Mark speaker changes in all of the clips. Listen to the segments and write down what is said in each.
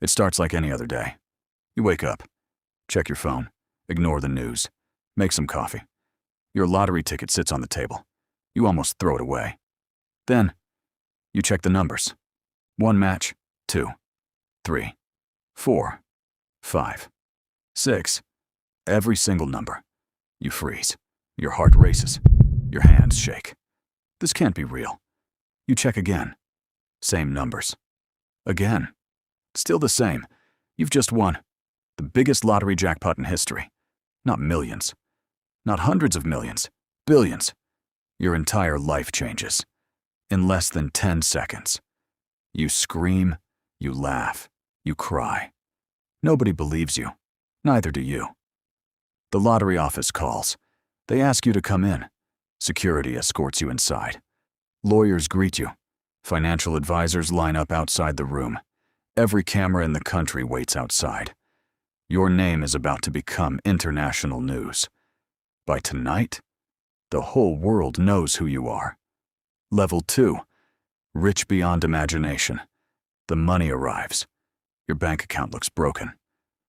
Speaker 1: It starts like any other day. You wake up, check your phone, ignore the news, make some coffee. Your lottery ticket sits on the table. You almost throw it away. Then, you check the numbers. 1 match, 2, 3, 4, 5, 6. Every single number. You freeze. Your heart races. Your hands shake. This can't be real. You check again. Same numbers. Again. Still the same. You've just won. The biggest lottery jackpot in history. Not millions. Not hundreds of millions. Billions. Your entire life changes. In less than 10 seconds. You scream, you laugh, you cry. Nobody believes you. Neither do you. The lottery office calls. They ask you to come in. Security escorts you inside. Lawyers greet you. Financial advisors line up outside the room. Every camera in the country waits outside. Your name is about to become international news. By tonight, the whole world knows who you are. Level 2, rich beyond imagination. The money arrives. Your bank account looks broken.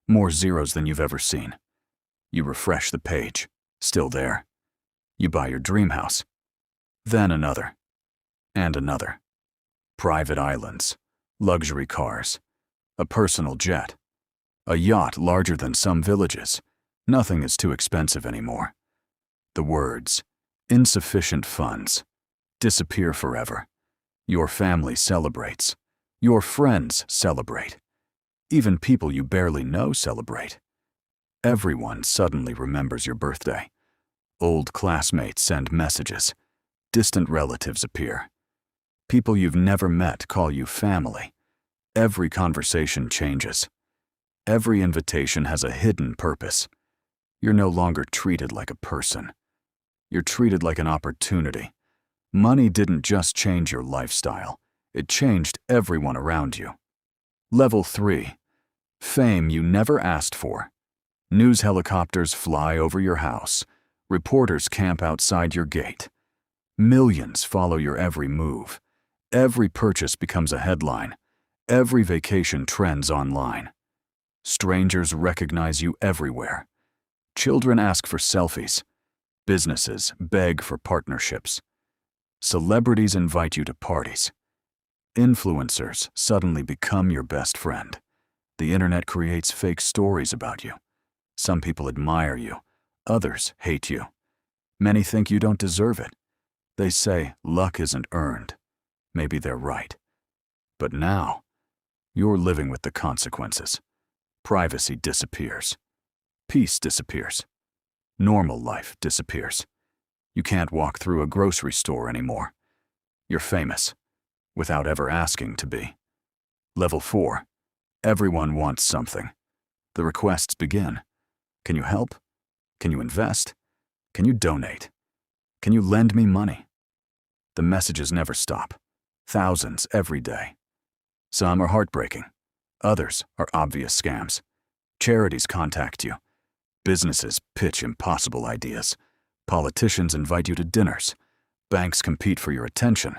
Speaker 1: More zeros than you've ever seen. You refresh the page. Still there. You buy your dream house. Then another. And another. Private islands. Luxury cars. A personal jet. A yacht larger than some villages. Nothing is too expensive anymore. The words, insufficient funds, disappear forever. Your family celebrates. Your friends celebrate. Even people you barely know celebrate. Everyone suddenly remembers your birthday. Old classmates send messages. Distant relatives appear. People you've never met call you family. Every conversation changes. Every invitation has a hidden purpose. You're no longer treated like a person. You're treated like an opportunity. Money didn't just change your lifestyle. It changed everyone around you. Level 3. Fame you never asked for. News helicopters fly over your house. Reporters camp outside your gate. Millions follow your every move. Every purchase becomes a headline. Every vacation trends online. Strangers recognize you everywhere. Children ask for selfies. Businesses beg for partnerships. Celebrities invite you to parties. Influencers suddenly become your best friend. The internet creates fake stories about you. Some people admire you. Others hate you. Many think you don't deserve it. They say luck isn't earned. Maybe they're right. But now, you're living with the consequences. Privacy disappears. Peace disappears. Normal life disappears. You can't walk through a grocery store anymore. You're famous, without ever asking to be. Level 4. Everyone wants something. The requests begin. Can you help? Can you invest? Can you donate? Can you lend me money? The messages never stop. Thousands every day. Some are heartbreaking. Others are obvious scams. Charities contact you. Businesses pitch impossible ideas. Politicians invite you to dinners. Banks compete for your attention.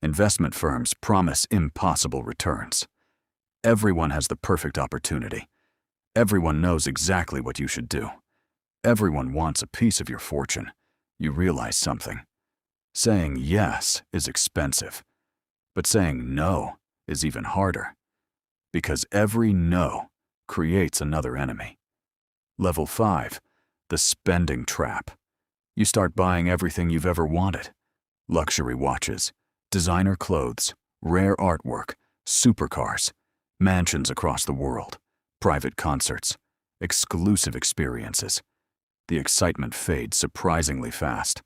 Speaker 1: Investment firms promise impossible returns. Everyone has the perfect opportunity. Everyone knows exactly what you should do. Everyone wants a piece of your fortune. You realize something. Saying yes is expensive, but saying no is even harder. Because every no creates another enemy. Level 5, the spending trap. You start buying everything you've ever wanted. Luxury watches, designer clothes, rare artwork, supercars, mansions across the world, private concerts, exclusive experiences. The excitement fades surprisingly fast.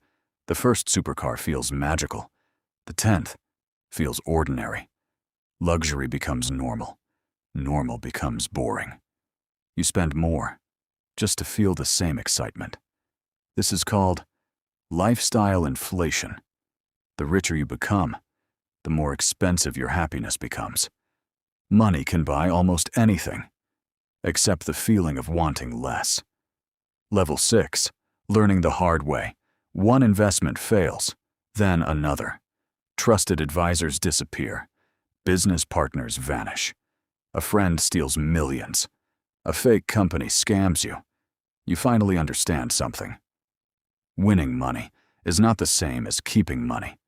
Speaker 1: The first supercar feels magical. The 10th feels ordinary. Luxury becomes normal. Normal becomes boring. You spend more just to feel the same excitement. This is called lifestyle inflation. The richer you become, the more expensive your happiness becomes. Money can buy almost anything, except the feeling of wanting less. Level 6, learning the hard way. One investment fails, then another. Trusted advisors disappear. Business partners vanish. A friend steals millions. A fake company scams you. You finally understand something. Winning money is not the same as keeping money.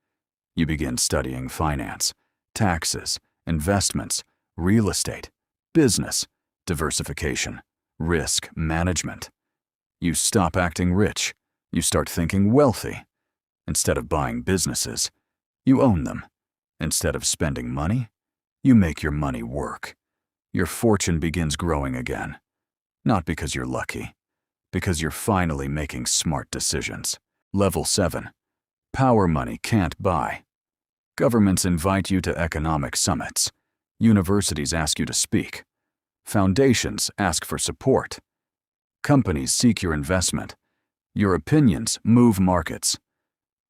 Speaker 1: You begin studying finance, taxes, investments, real estate, business, diversification, risk management. You stop acting rich. You start thinking wealthy. Instead of buying businesses, you own them. Instead of spending money, you make your money work. Your fortune begins growing again. Not because you're lucky, because you're finally making smart decisions. Level 7. Power money can't buy. Governments invite you to economic summits. Universities ask you to speak. Foundations ask for support. Companies seek your investment. Your opinions move markets.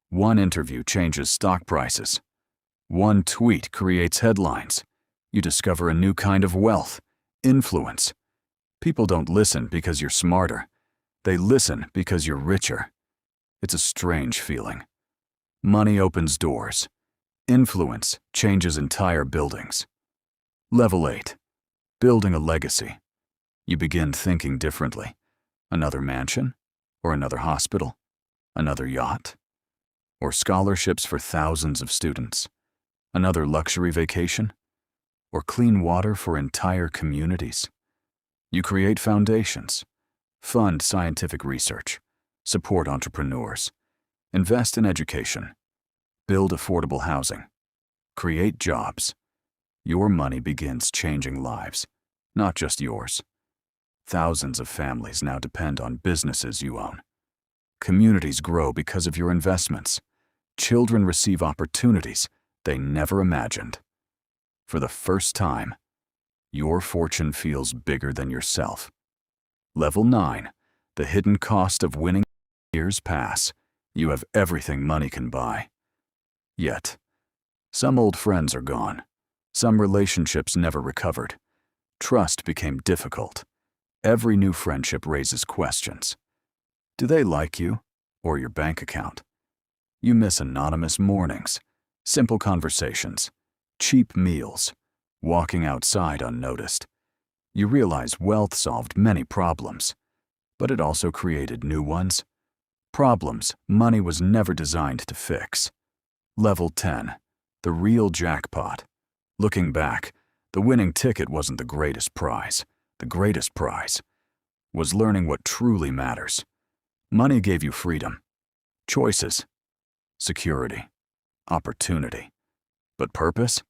Speaker 1: One interview changes stock prices. One tweet creates headlines. You discover a new kind of wealth, influence. People don't listen because you're smarter. They listen because you're richer. It's a strange feeling. Money opens doors. Influence changes entire buildings. Level 8. Building a legacy. You begin thinking differently. Another mansion? Or another hospital? Another yacht? Or scholarships for thousands of students? Another luxury vacation? Or clean water for entire communities? You create foundations, fund scientific research, support entrepreneurs, invest in education, build affordable housing, create jobs. Your money begins changing lives, not just yours. Thousands of families now depend on businesses you own. Communities grow because of your investments. Children receive opportunities they never imagined. For the first time, your fortune feels bigger than yourself. Level 9. The hidden cost of winning. Years pass. You have everything money can buy. Yet, some old friends are gone. Some relationships never recovered. Trust became difficult. Every new friendship raises questions. Do they like you or your bank account? You miss anonymous mornings, simple conversations, cheap meals, walking outside unnoticed. You realize wealth solved many problems, but it also created new ones. Problems money was never designed to fix. Level 10. The real jackpot. Looking back, the winning ticket wasn't the greatest prize. The greatest prize was learning what truly matters. Money gave you freedom, choices, security, opportunity. But purpose?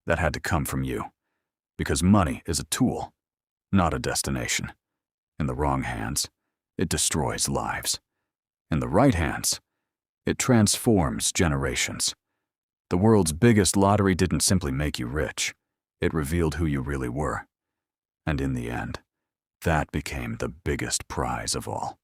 Speaker 1: That had to come from you. Because money is a tool, not a destination. In the wrong hands, it destroys lives. In the right hands, it transforms generations. The world's biggest lottery didn't simply make you rich. It revealed who you really were. And in the end, that became the biggest prize of all.